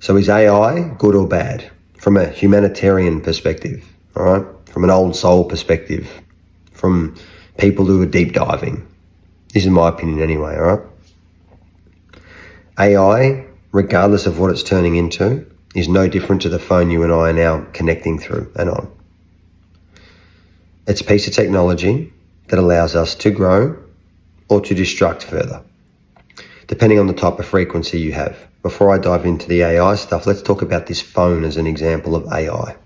So is AI good or bad? From a humanitarian perspective, all right? From an old soul perspective, from people who are deep diving. This is my opinion anyway, all right? AI, regardless of what it's turning into, is no different to the phone you and I are now connecting through and on. It's a piece of technology that allows us to grow or to destruct further, depending on the type of frequency you have. Before I dive into the AI stuff, let's talk about this phone as an example of AI.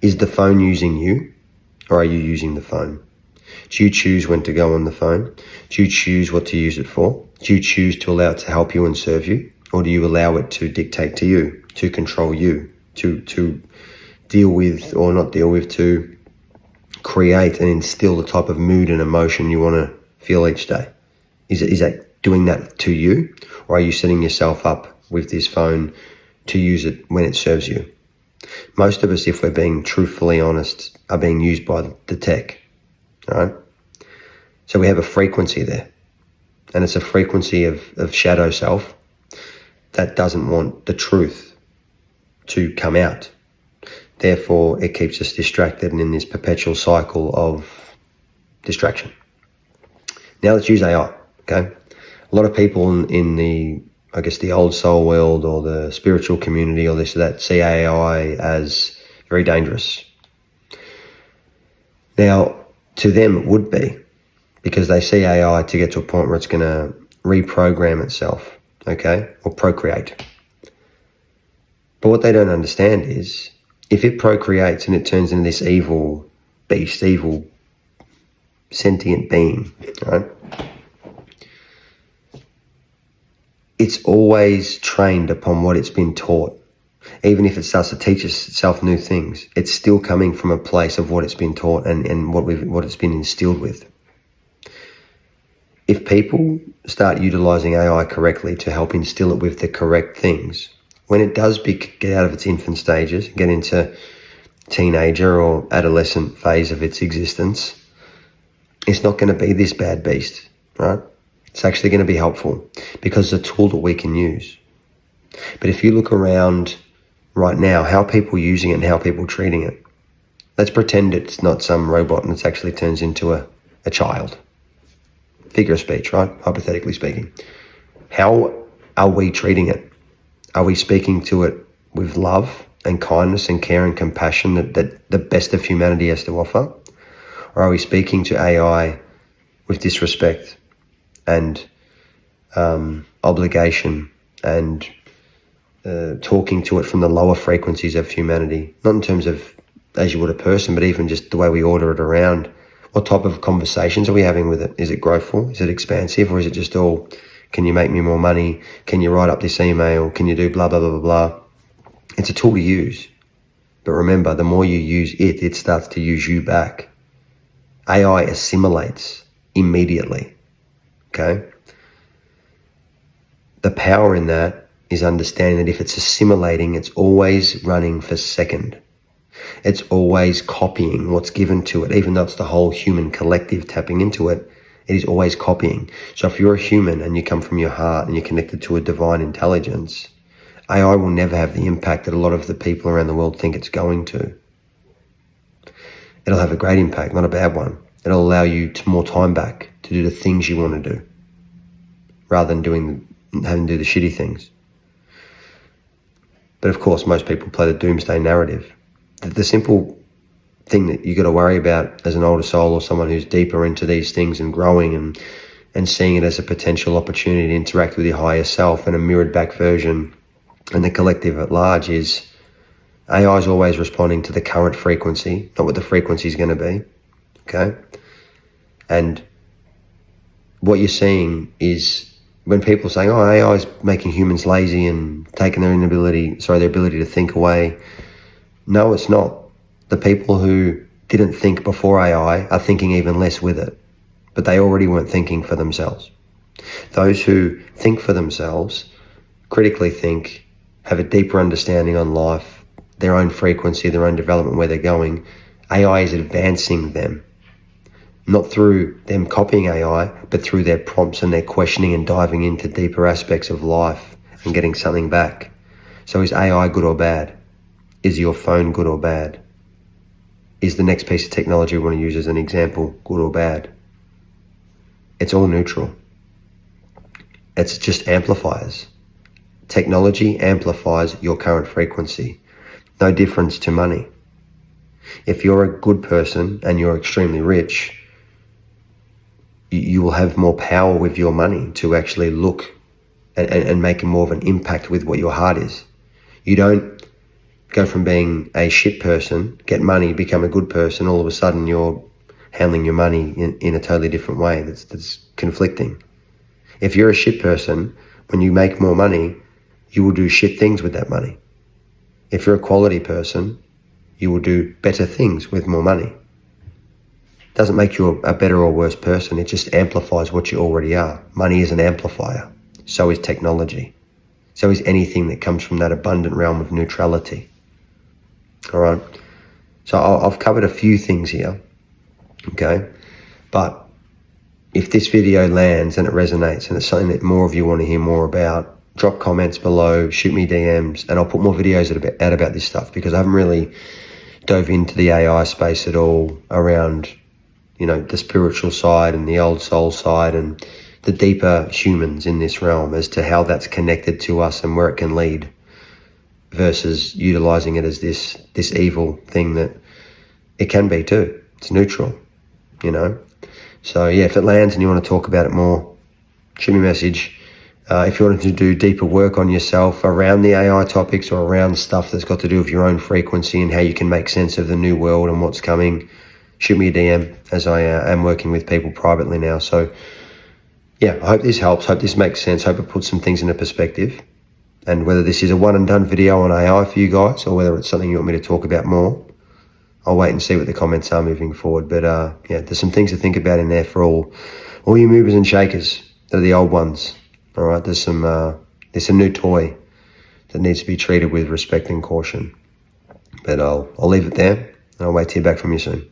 Is the phone using you, or are you using the phone? Do you choose when to go on the phone? Do you choose what to use it for? Do you choose to allow it to help you and serve you? Or do you allow it to dictate to you, to control you, to deal with or not deal with, to create and instill the type of mood and emotion you want to feel each day? Is that doing that to you? Or are you setting yourself up with this phone to use it when it serves you? Most of us, if we're being truthfully honest, are being used by the tech, all right? So we have a frequency there, and it's a frequency of shadow self that doesn't want the truth to come out. Therefore, it keeps us distracted and in this perpetual cycle of distraction. Now let's use AI, okay? A lot of people in the, I guess, the old soul world or the spiritual community or this or that see AI as very dangerous. Now, to them it would be, because they see AI to get to a point where it's going to reprogram itself, okay, or procreate. But what they don't understand is, if it procreates and it turns into this evil beast, evil sentient being, right? It's always trained upon what it's been taught. Even if it starts to teach itself new things, it's still coming from a place of what it's been taught and what it's been instilled with. If people start utilizing AI correctly to help instill it with the correct things, when it does get out of its infant stages, get into teenager or adolescent phase of its existence, it's not going to be this bad beast, right? It's actually going to be helpful because it's a tool that we can use. But if you look around right now, how are people using it and how are people treating it? Let's pretend it's not some robot and it actually turns into a child. Figure of speech, right? Hypothetically speaking. How are we treating it? Are we speaking to it with love and kindness and care and compassion that the best of humanity has to offer? Or are we speaking to AI with disrespect and obligation and talking to it from the lower frequencies of humanity? Not in terms of as you would a person, but even just the way we order it around. What type of conversations are we having with it? Is it growthful? Is it expansive? Or is it just all, can you make me more money? Can you write up this email? Can you do blah, blah, blah, blah, blah? It's a tool to use. But remember, the more you use it, it starts to use you back. AI assimilates immediately, okay? The power in that is understanding that if it's assimilating, it's always running for second. It's always copying what's given to it, even though it's the whole human collective tapping into it, it is always copying. So if you're a human and you come from your heart and you're connected to a divine intelligence, AI will never have the impact that a lot of the people around the world think it's going to. It'll have a great impact, not a bad one. It'll allow you more time back to do the things you want to do, rather than having to do the shitty things. But of course, most people play the doomsday narrative. The simple thing that you got to worry about as an older soul or someone who's deeper into these things and growing and seeing it as a potential opportunity to interact with your higher self and a mirrored back version and the collective at large is AI is always responding to the current frequency, not what the frequency is going to be, okay? And what you're seeing is when people are saying, oh, AI is making humans lazy and taking their ability to think away. No, it's not. The people who didn't think before AI are thinking even less with it, but they already weren't thinking for themselves. Those who think for themselves, critically think, have a deeper understanding on life, their own frequency, their own development, where they're going, AI is advancing them. Not through them copying AI, but through their prompts and their questioning and diving into deeper aspects of life and getting something back. So is AI good or bad? Is your phone good or bad? Is the next piece of technology we want to use as an example good or bad? It's all neutral. It's just amplifiers. Technology amplifies your current frequency. No difference to money. If you're a good person and you're extremely rich, you will have more power with your money to actually look and make more of an impact with what your heart is. You don't go from being a shit person, get money, become a good person, all of a sudden you're handling your money in a totally different way that's conflicting. If you're a shit person, when you make more money, you will do shit things with that money. If you're a quality person, you will do better things with more money. It doesn't make you a better or worse person, it just amplifies what you already are. Money is an amplifier. So is technology. So is anything that comes from that abundant realm of neutrality. All right. So I've covered a few things here. Okay. But if this video lands and it resonates and it's something that more of you want to hear more about, drop comments below, shoot me DMs, and I'll put more videos out about this stuff, because I haven't really dove into the AI space at all around, the spiritual side and the old soul side and the deeper humans in this realm as to how that's connected to us and where it can lead, versus utilizing it as this evil thing that it can be too. It's neutral, So yeah, if it lands and you want to talk about it more, shoot me a message. If you wanted to do deeper work on yourself around the AI topics or around stuff that's got to do with your own frequency and how you can make sense of the new world and what's coming, shoot me a DM, as I am working with people privately now. So yeah, I hope this helps. Hope this makes sense. Hope it puts some things into perspective. And whether this is a one and done video on AI for you guys, or whether it's something you want me to talk about more, I'll wait and see what the comments are moving forward. But yeah, there's some things to think about in there for all you movers and shakers. They're the old ones. All right, there's some new toy that needs to be treated with respect and caution. But I'll leave it there, and I'll wait to hear back from you soon.